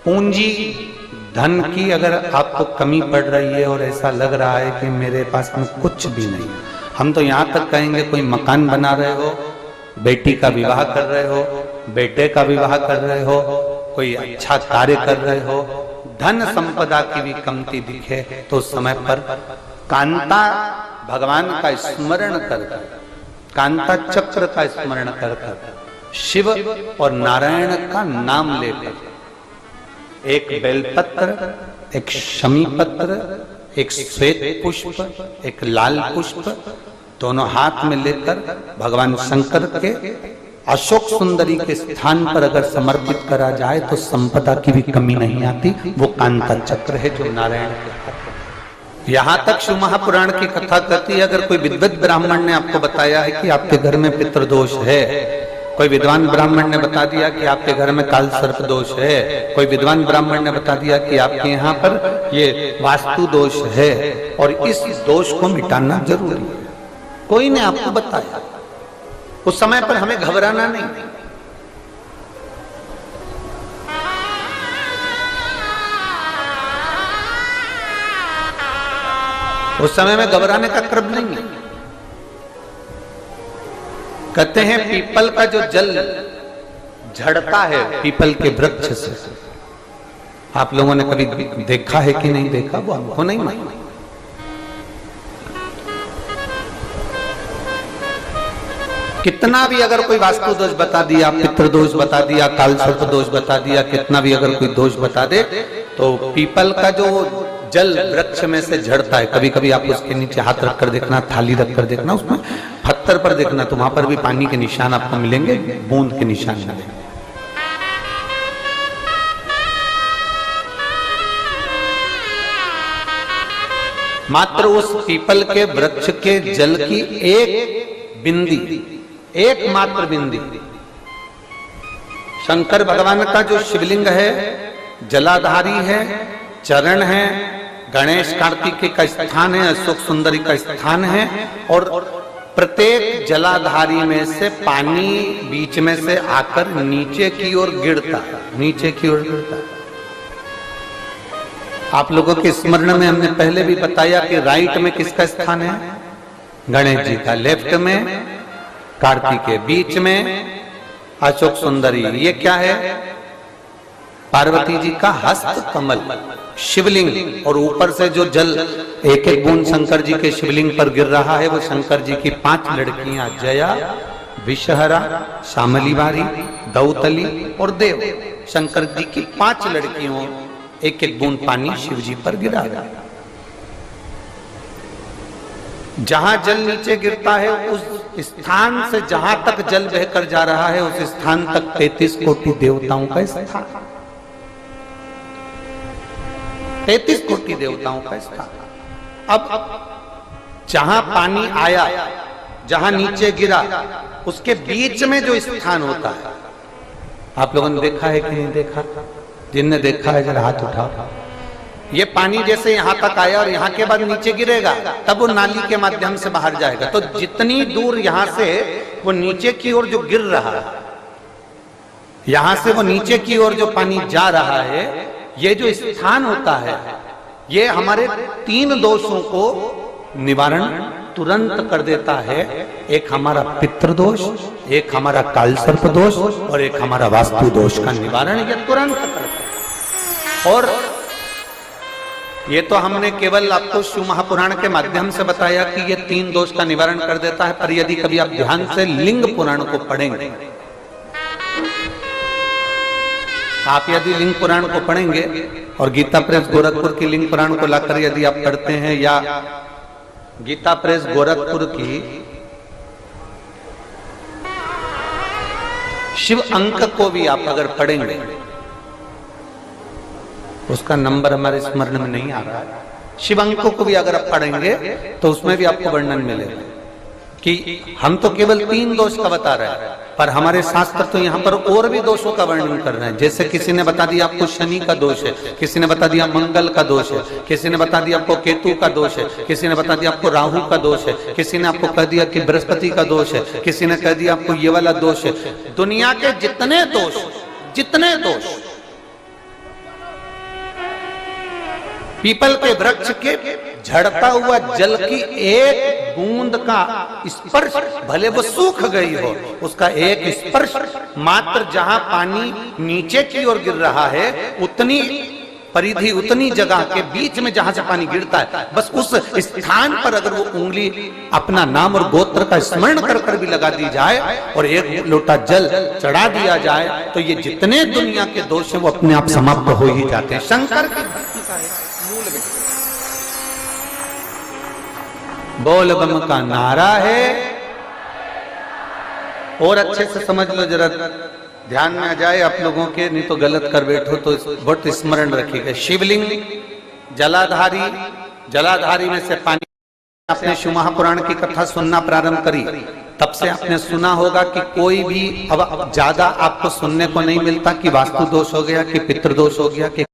पूंजी धन की अगर आपको कमी पड़ रही है और ऐसा लग रहा है कि मेरे पास में कुछ भी नहीं, हम तो यहाँ तक कहेंगे कोई मकान बना रहे हो, बेटी का विवाह कर रहे हो, बेटे का विवाह कर रहे हो, कोई अच्छा कार्य कर रहे हो, धन संपदा की भी कमती दिखे तो उस समय पर कांता भगवान का स्मरण कर, कांता चक्र का स्मरण कर, शिव और नारायण का नाम लेकर, एक बेलपत्र, एक शमी पत्र, एक श्वेत पुष्प, एक लाल पुष्प, दोनों हाथ में लेकर भगवान शंकर के अशोक सुंदरी के स्थान पर अगर समर्पित करा जाए तो संपदा की भी कमी नहीं आती। वो कांता चक्र है जो नारायण के हाथ। यहां तक शिव महापुराण की कथा कहती है, अगर कोई विद्वत ब्राह्मण ने आपको बताया है कि आपके घर में पितृदोष है, कोई विद्वान ब्राह्मण ने बता दिया कि आपके घर में काल सर्प दोष है, कोई विद्वान ब्राह्मण ने बता दिया कि आपके यहाँ पर ये वास्तु दोष है और इस दोष को मिटाना जरूरी है, कोई ने आपको बताया, उस समय पर हमें घबराना नहीं। उस समय में घबराने का क्रम नहीं है। कहते हैं पीपल का जो जल झड़ता है पीपल के वृक्ष से, आप लोगों ने कभी देखा है कि नहीं देखा, वो हमको नहीं मालूम। कितना भी अगर कोई वास्तु दोष बता दिया, पितृदोष बता दिया, काल सर्प दोष बता दिया, कितना भी अगर कोई दोष बता दे, तो पीपल का जो जल वृक्ष में से झड़ता है, कभी कभी आप उसके नीचे हाथ रखकर देखना, थाली रखकर देखना, उसमें पत्थर पर देखना, तो वहां पर भी पानी के निशान आपको मिलेंगे, बूंद के निशान मिलेंगे। मात्र उस पीपल के वृक्ष के जल की एक बिंदी, एकमात्र बिंदी, शंकर भगवान का जो शिवलिंग है जलाधारी है, चरण है, गणेश कार्तिकेय का स्थान है, अशोक सुंदरी का स्थान है, और प्रत्येक जलाधारी में से पानी बीच में से आकर नीचे की ओर गिरता है, नीचे की ओर गिरता है। आप लोगों के स्मरण में हमने पहले भी बताया कि राइट में किसका स्थान है, गणेश जी का, लेफ्ट में कार्तिकेय, बीच में अशोक सुंदरी, ये क्या है, पार्वती जी का हस्त कमल शिवलिंग, और ऊपर से जो जल एक एक बूंद शंकर जी के शिवलिंग पर गिर रहा है वो शंकर जी की 5 लड़कियां, जया, विषहरा, शामली बारी, दौतली और देव, शंकर जी की 5 लड़कियों, एक एक बूंद पानी शिव जी पर गिरा है। जहां जल नीचे गिरता है उस स्थान से जहां तक जल बहकर जा रहा है उस स्थान तक 33 कोटि देवताओं का स्थान, 33 कोटि देवताओं का स्थान। अब जहां पानी आया, जहां नीचे गिरा, उसके बीच में जो स्थान होता है, आप लोगों ने देखा है कि नहीं देखा, जिनने देखा है जरा हाथ उठाओ। ये पानी जैसे यहां तक आया और यहां के बाद नीचे गिरेगा, तब वो नाली के माध्यम से बाहर जाएगा, तो जितनी दूर यहां से वो नीचे की ओर जो गिर रहा है, यहां से वो नीचे की ओर जो पानी जा रहा है, ये जो स्थान होता है ये हमारे 3 दोषों को निवारण तुरंत कर देता है। एक हमारा पितृदोष, एक हमारा काल सर्प दोष और एक हमारा वास्तु दोष का निवारण ये तुरंत करता है। और ये तो हमने केवल आपको शिव महापुराण के माध्यम से बताया कि ये 3 दोष का निवारण कर देता है, पर यदि कभी आप ध्यान से लिंग पुराण को पढ़ेंगे, आप यदि लिंग पुराण को पढ़ेंगे और गीता प्रेस गोरखपुर की लिंग पुराण को लाकर यदि आप पढ़ते हैं, या गीता प्रेस गोरखपुर की शिव अंक को भी आप अगर पढ़ेंगे, उसका नंबर हमारे स्मरण में नहीं आ रहा है, शिव अंकों को भी अगर आप पढ़ेंगे तो उसमें भी आपको वर्णन मिलेगा कि हम तो केवल 3 दोष का बता रहे हैं, पर हमारे शास्त्र तो यहाँ पर और भी दोषों का वर्णन कर रहे हैं। जैसे किसी ने बता दिया आपको शनि का दोष है, किसी ने बता दिया मंगल का दोष है, किसी ने बता दिया आपको केतु का दोष है, किसी ने बता दिया आपको राहु का दोष है, किसी ने आपको कह दिया कि बृहस्पति का दोष है, किसी ने कह दिया आपको ये वाला दोष है। दुनिया के जितने दोष पीपल के वृक्ष के झड़ता हुआ जल की एक बूंद का स्पर्श, भले वो सूख गई हो, उसका एक स्पर्श मात्र जहां पानी नीचे की ओर गिर रहा है, उतनी परिधि, उतनी जगह के बीच में जहां से पानी गिरता है, बस उस स्थान पर अगर वो उंगली अपना नाम और गोत्र का स्मरण कर कर भी लगा दी जाए और एक लोटा जल चढ़ा दिया जाए, तो ये जितने दुनिया के दोष हैं वो अपने आप समाप्त हो ही जाते हैं। शंकर की भक्ति का मूल विषय बोल बम का नारा है। और अच्छे से समझ लो, जरा ध्यान में आ जाए आप लोगों के, नहीं तो गलत कर बैठो तो बहुत स्मरण रखिएगा। शिवलिंग, जलाधारी, जलाधारी में से पानी, आपने शिव महापुराण की कथा सुनना प्रारंभ करी तब से आपने सुना होगा कि कोई भी अब ज्यादा आपको सुनने को नहीं मिलता कि वास्तु दोष हो गया, कि पितृदोष हो गया, कि